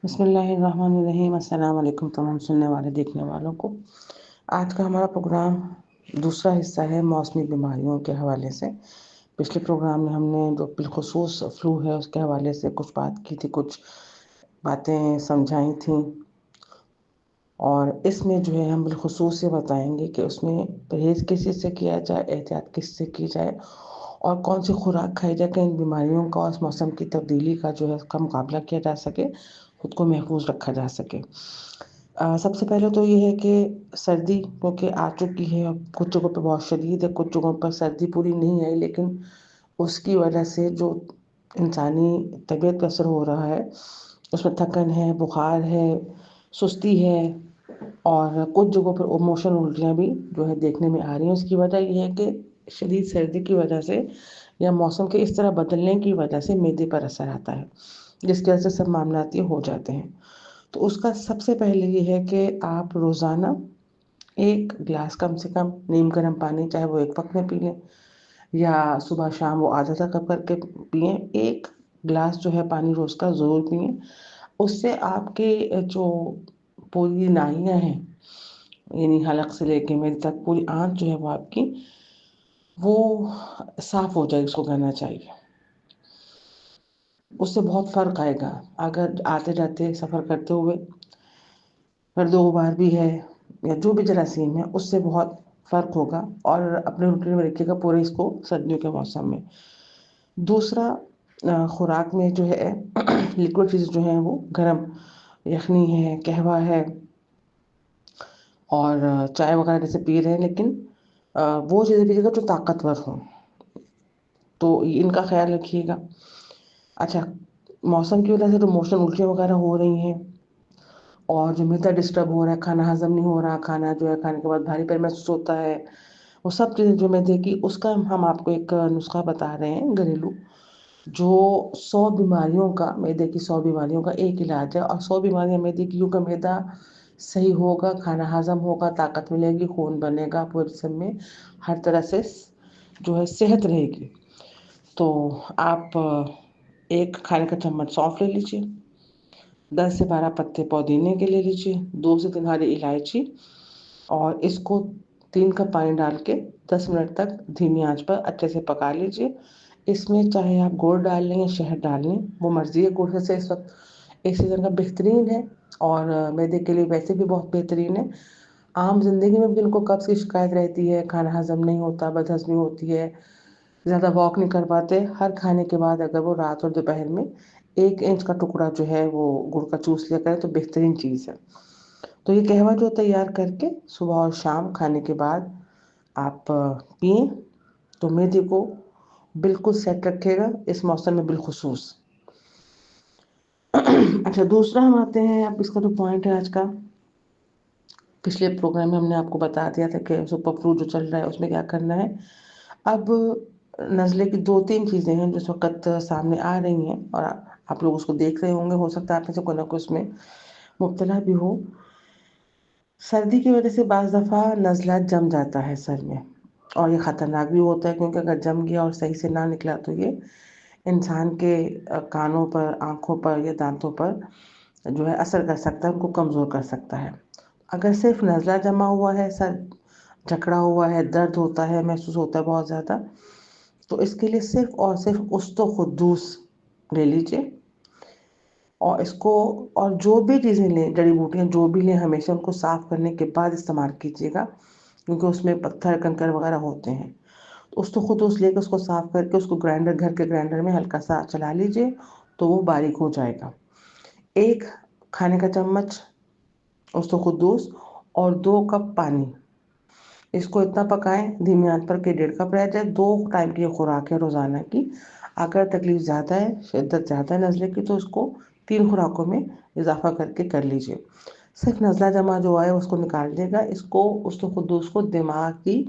بسم اللہ الرحمن الرحیم۔ السلام علیکم تمام سننے والے دیکھنے والوں کو۔ آج کا ہمارا پروگرام دوسرا حصہ ہے موسمی بیماریوں کے حوالے سے۔ پچھلے پروگرام میں ہم نے جو بالخصوص فلو ہے اس کے حوالے سے کچھ بات کی تھی، کچھ باتیں سمجھائی تھیں، اور اس میں جو ہے ہم بالخصوص یہ بتائیں گے کہ اس میں پرہیز کس چیز سے کیا جائے، احتیاط کس سے کی جائے، اور کون سی خوراک کھائی جائے کہ ان بیماریوں کا اور اس موسم کی تبدیلی کا جو ہے اس کا مقابلہ کیا جا سکے، خود کو محفوظ رکھا جا سکے۔ سب سے پہلے تو یہ ہے کہ سردی کیونکہ آ چکی ہے، کچھ جگہوں پہ بہت شدید ہے، کچھ جگہوں پر سردی پوری نہیں آئی، لیکن اس کی وجہ سے جو انسانی طبیعت پر اثر ہو رہا ہے، اس میں تھکن ہے، بخار ہے، سستی ہے، اور کچھ جگہوں پر موشن الٹیاں بھی جو ہے دیکھنے میں آ رہی ہیں۔ اس کی وجہ یہ ہے کہ شدید سردی کی وجہ سے یا موسم کے اس طرح بدلنے کی وجہ سے معدے پر اثر آتا ہے، جس کی وجہ سے سب معاملات یہ ہو جاتے ہیں۔ تو اس کا سب سے پہلے یہ ہے کہ آپ روزانہ 1 گلاس کم سے کم نیم گرم پانی، چاہے وہ ایک وقت میں پی لیں یا صبح شام وہ آدھا کپ کر کے پئیں، 1 گلاس جو ہے پانی روز کا ضرور پئیں۔ اس سے آپ کے جو پوری ناحیاں ہیں، یعنی حلق سے لے کے میرے تک پوری آنت جو ہے وہ آپ کی وہ صاف ہو جائے، اس کو کہنا چاہیے۔ اس سے بہت فرق آئے گا۔ اگر آتے جاتے سفر کرتے ہوئے پھر 2 بار بھی ہے یا جو بھی جراثیم ہے، اس سے بہت فرق ہوگا، اور اپنے روٹین میں رکھیے گا پورے اس کو سردیوں کے موسم میں۔ دوسرا، خوراک میں جو ہے لیکوڈ چیز جو ہیں وہ گرم، یخنی ہے، قہوہ ہے، اور چائے وغیرہ جیسے پی رہے ہیں، لیکن وہ چیزیں پیجیے گا جو طاقتور ہوں، تو ان کا خیال رکھیے گا۔ اچھا، موسم کی وجہ سے جو موشن الٹیاں وغیرہ ہو رہی ہیں اور جو معدہ ڈسٹرب ہو رہا ہے، کھانا ہضم نہیں ہو رہا، کھانا جو ہے کھانے کے بعد بھاری پن محسوس ہوتا ہے، وہ سب چیزیں جو معدے کی، اس کا ہم آپ کو ایک نسخہ بتا رہے ہیں گھریلو، جو 100 بیماریوں کا، معدے کی 100 بیماریوں کا ایک علاج ہے۔ اور 100 بیماریاں معدے کی، کیونکہ معدہ صحیح ہوگا، کھانا ہضم ہوگا، طاقت ملے گی، خون بنے گا، پورے جسم میں ہر طرح سے جو ہے صحت رہے گی۔ تو آپ 1 کھانے کا چمچ سونف لے لیجیے، 10 سے 12 پتے پودینے کے لے لیجیے، 2 سے 3 ہری الائچی، اور اس کو 3 کپ پانی ڈال کے 10 منٹ تک دھیمی آنچ پر اچھے سے پکا لیجیے۔ اس میں چاہے آپ گڑ ڈال لیں یا شہد ڈال لیں، وہ مرضی ہے۔ گڑ سے اس وقت ایک سیزن کا بہترین ہے، اور معدے کے لیے ویسے بھی بہت بہترین ہے۔ عام زندگی میں بھی جن کو قبض کی شکایت رہتی ہے، کھانا ہضم نہیں ہوتا، بد ہضمی ہوتی ہے، زیادہ واک نہیں کر پاتے، ہر کھانے کے بعد اگر وہ رات اور دوپہر میں 1 انچ کا ٹکڑا جو ہے وہ گڑ کا چوس لیا کرے تو بہترین چیز ہے۔ تو یہ قہوہ جو تیار کر کے صبح اور شام کھانے کے بعد آپ پئیں تو معدے کو بالکل سیٹ رکھے گا اس موسم میں بالخصوص۔ اچھا، دوسرا ہم آتے ہیں، اب اس کا جو پوائنٹ ہے آج کا، پچھلے پروگرام میں ہم نے آپ کو بتا دیا تھا کہ سپر فلو جو چل رہا ہے اس میں کیا کرنا ہے۔ اب نزلے کی 2-3 چیزیں ہیں جو اس وقت سامنے آ رہی ہیں، اور آپ لوگ اس کو دیکھ رہے ہوں گے، ہو سکتا ہے آپ میں سے کوئی نہ کوئی اس میں مبتلا بھی ہو۔ سردی کی وجہ سے بعض دفعہ نزلہ جم جاتا ہے سر میں، اور یہ خطرناک بھی ہوتا ہے، کیونکہ اگر جم گیا اور صحیح سے نہ نکلا تو یہ انسان کے کانوں پر، آنکھوں پر یا دانتوں پر جو ہے اثر کر سکتا ہے، ان کو کمزور کر سکتا ہے۔ اگر صرف نزلہ جمع ہوا ہے، سر جکڑا ہوا ہے، درد ہوتا ہے، محسوس ہوتا ہے بہت زیادہ، تو اس کے لیے صرف اور صرف استو قدوس لے لیجیے، اور اس کو، اور جو بھی چیزیں لیں، جڑی بوٹیاں جو بھی لیں، ہمیشہ ان کو صاف کرنے کے بعد استعمال کیجیے گا، کیونکہ اس میں پتھر کنکر وغیرہ ہوتے ہیں۔ اس تو خود اس لے کے اس کو صاف کر کے اس کو گرائنڈر، گھر کے گرائنڈر میں ہلکا سا چلا لیجیے تو وہ باریک ہو جائے گا۔ 1 کھانے کا چمچ استو قدوس اور 2 کپ پانی، اس کو اتنا پکائیں دھیمی آنچ پر کہ 1.5 کپ رہ جائے۔ 2 ٹائم کی خوراک ہے روزانہ کی۔ اگر تکلیف زیادہ ہے، شدت زیادہ ہے نزلے کی، تو اس کو 3 خوراکوں میں اضافہ کر کے کر لیجیے۔ صرف نزلہ جمع جو آئے اس کو نکال دے گا۔ اس کو، استو قدوس کو دماغ کی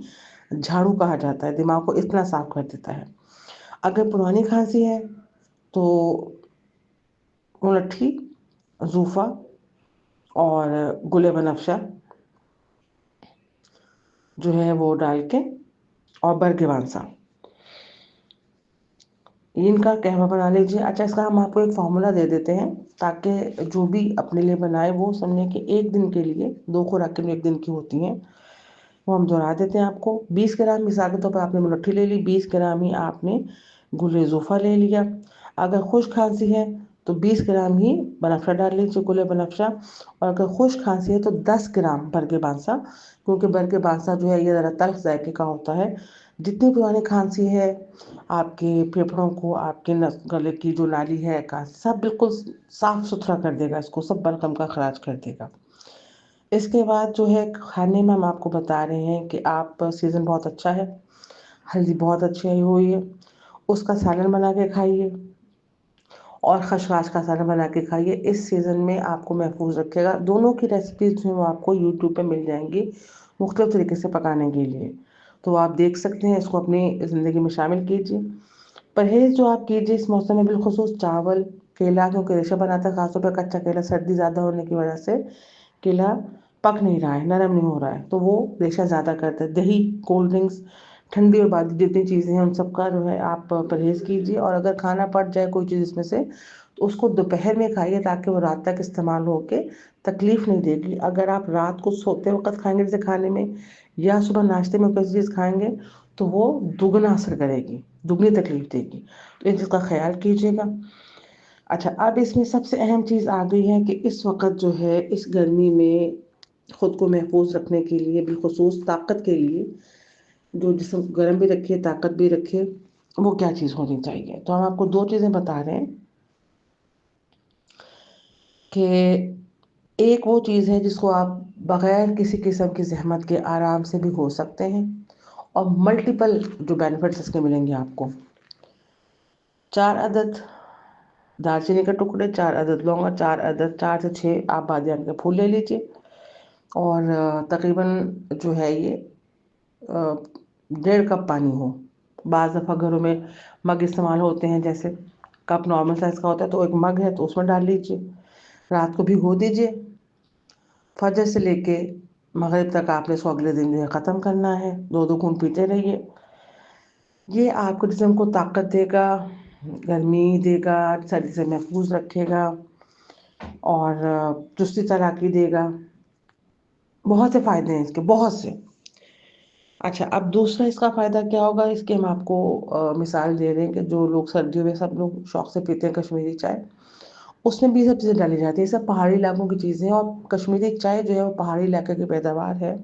جھاڑو کہا جاتا ہے، دماغ کو اتنا صاف کر دیتا ہے۔ اگر پرانی کھانسی ہے تو ملٹھی، زوفا اور گل بنفشہ جو ہے وہ ڈال کے، اور برگ وانسا، इनका कहवा बना लीजिए। अच्छा, इसका हम आपको एक फार्मूला दे देते हैं ताकि जो भी अपने लिए बनाए वो समझे कि एक दिन के लिए 2 खुराकें एक दिन की होती हैं। वो हम दोहरा देते हैं आपको। 20 ग्राम मिसाल के तौर पर आपने मुलट्ठी ले ली, 20 ग्राम ही आपने गुल ज़ोफ़ा ले लिया। अगर खुश्क खांसी है तो 20 ग्राम ही बनफशा डाल लीजिए, गुल बनफशा। और अगर खुश्क खांसी है तो 10 ग्राम बरगे बांसा, क्योंकि बरगे बांसा जो है ये ज़रा तल्ख जायके का होता है। जितनी पुरानी खांसी है, आपके फेफड़ों को, आपके नस गले की जो नाली है का सब बिल्कुल साफ सुथरा कर देगा, इसको सब बलगम का खराज कर देगा। इसके बाद जो है खाने में हम आपको बता रहे हैं कि आप सीज़न बहुत अच्छा है, हल्दी बहुत अच्छी आई हुई है, उसका सालन बना के खाइए और खसखस का सालन बना के खाइए। इस सीज़न में आपको महफूज रखेगा। दोनों की रेसिपीज़ जो है वो आपको यूट्यूब पे मिल जाएंगी मुख्तलिफ तरीके से पकाने के लिए, तो आप देख सकते हैं। इसको अपनी ज़िंदगी में शामिल कीजिए। परहेज़ जो आप कीजिए इस मौसम में बिलखुसूस चावल, केला, क्योंकि रेशा बनाता है खासतौर पर कच्चा केला, सर्दी ज़्यादा होने की वजह से केला पक नहीं रहा है, नरम नहीं हो रहा है, तो वो रेशा ज़्यादा करता है। दही, कोल्ड ड्रिंक्स, ठंडी और बाकी जितनी चीज़ें हैं उन सब का जो है आप परहेज़ कीजिए। और अगर खाना पड़ जाए कोई चीज़ इसमें से तो उसको दोपहर में खाइए ताकि वो रात तक इस्तेमाल हो के तकलीफ़ नहीं देगी। अगर आप रात को सोते वक़्त खाएंगे जैसे खाने में, या सुबह नाश्ते में कोई चीज़ खाएंगे तो वो दुगना असर करेगी, दुगनी तकलीफ़ देगी, तो इस चीज़ का ख्याल कीजिएगा। अच्छा, अब इसमें सबसे अहम चीज़ आ गई है कि इस वक़्त जो है इस गर्मी में खुद को महफूज रखने के लिए, बिलखुसूस ताकत के लिए, जो जिस्म गर्म भी रखे ताकत भी रखे, वो क्या चीज़ होनी चाहिए। तो हम आपको 2 चीज़ें बता रहे हैं कि एक वो चीज़ है जिसको आप बगैर किसी किस्म की ज़हमत के आराम से भी हो सकते हैं और मल्टीपल जो बेनिफिट्स इसके मिलेंगे आपको। 4 अदद दालचीनी के टुकड़े, 4 अदद लौंग और 4 से 6 आप बादियान के फूल ले लीजिए। और तकरीबन जो है ये 1.5 कप पानी हो। बाज़ दफ़ा घरों में मग इस्तेमाल होते हैं, जैसे कप नॉर्मल साइज़ का होता है, तो एक मग है तो उसमें डाल लीजिए। रात को भिगो दीजिए। फजर से लेके मगरिब तक आपने इसको अगले दिन जो है ख़त्म करना है। 2-2 घूंट पीते रहिए। ये आपको जिस्म को ताकत देगा, गर्मी देगा, सर्दी से महफूज रखेगा और चुस्ती चालाकी देगा। बहुत से फ़ायदे हैं इसके, बहुत से। अच्छा, अब दूसरा इसका फ़ायदा क्या होगा, इसकी हम आपको मिसाल दे रहे हैं कि जो लोग सर्दियों में सब लोग शौक़ से पीते हैं कश्मीरी चाय, उसमें भी ये सब चीज़ें डाली जाती हैं। ये सब पहाड़ी इलाकों की चीज़ें हैं और कश्मीरी चाय जो है वो पहाड़ी इलाके की पैदावार है।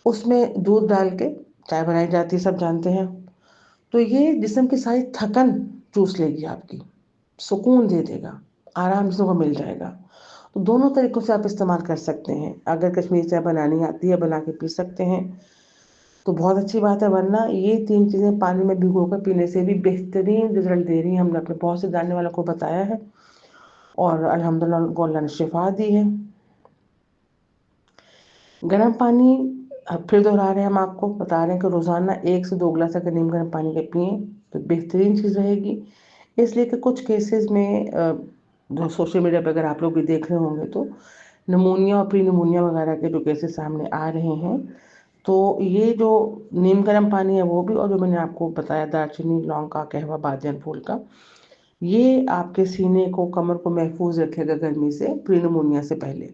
उसमें दूध डाल के चाय बनाई जाती है, सब जानते हैं। तो ये जिस्म की सारी थकन चूस लेगी आपकी, सुकून दे देगा, आराम जिस्म को मिल जाएगा। तो दोनों तरीकों से आप इस्तेमाल कर सकते हैं। अगर कश्मीरी चाय बनानी आती है, बना के पी सकते हैं तो बहुत अच्छी बात है, वरना ये 3 चीज़ें पानी में भिगोकर पीने से भी बेहतरीन रिज़ल्ट दे रही हैं। हमने अपने बहुत से जानने वालों को बताया है और अल्हम्दुलिल्लाह उनको अल्लाह ने शिफा दी है। गर्म पानी, अब फिर दोहरा रहे हैं, हम आपको बता रहे हैं कि रोज़ाना 1 से 2 गिलास अगर नीम गर्म पानी के पिएँ तो बेहतरीन चीज़ रहेगी। इसलिए कि कुछ केसेस में जो सोशल मीडिया पे अगर आप लोग भी देख रहे होंगे तो निमोनिया और प्री निमोनिया वगैरह के जो केसेस सामने आ रहे हैं, तो ये जो नीम गर्म पानी है वो भी, और जो मैंने आपको बताया दालचीनी, लौंग का कहवा, बादियान फूल का, ये आपके सीने को, कमर को महफूज रखेगा गर्मी से, प्री निमोनिया से पहले,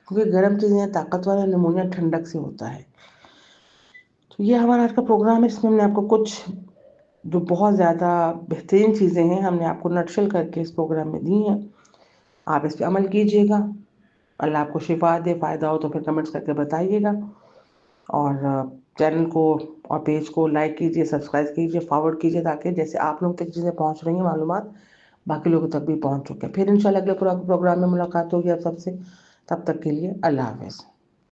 क्योंकि गर्म चीज़ें ताकतवर है, निमोनिया ठंडक से होता है। तो ये हमारा आज का प्रोग्राम है, इसमें हमने आपको कुछ जो बहुत ज़्यादा बेहतरीन चीज़ें हैं हमने आपको नटशल करके इस प्रोग्राम में दी हैं। आप इस पे अमल कीजिएगा। अल्लाह आपको शिफा दे, फ़ायदा हो तो फिर कमेंट्स करके बताइएगा। और चैनल को और पेज को लाइक कीजिए, सब्सक्राइब कीजिए, फॉरवर्ड कीजिए, ताकि जैसे आप लोग तक चीज़ें पहुँच रही हैं मालूमात, बाकी लोगों तक भी पहुँच चुके। फिर इंशाल्लाह अगले प्रोग्राम में मुलाकात होगी आप सबसे। तब तक के लिए अल्लाह हाफ़िज़।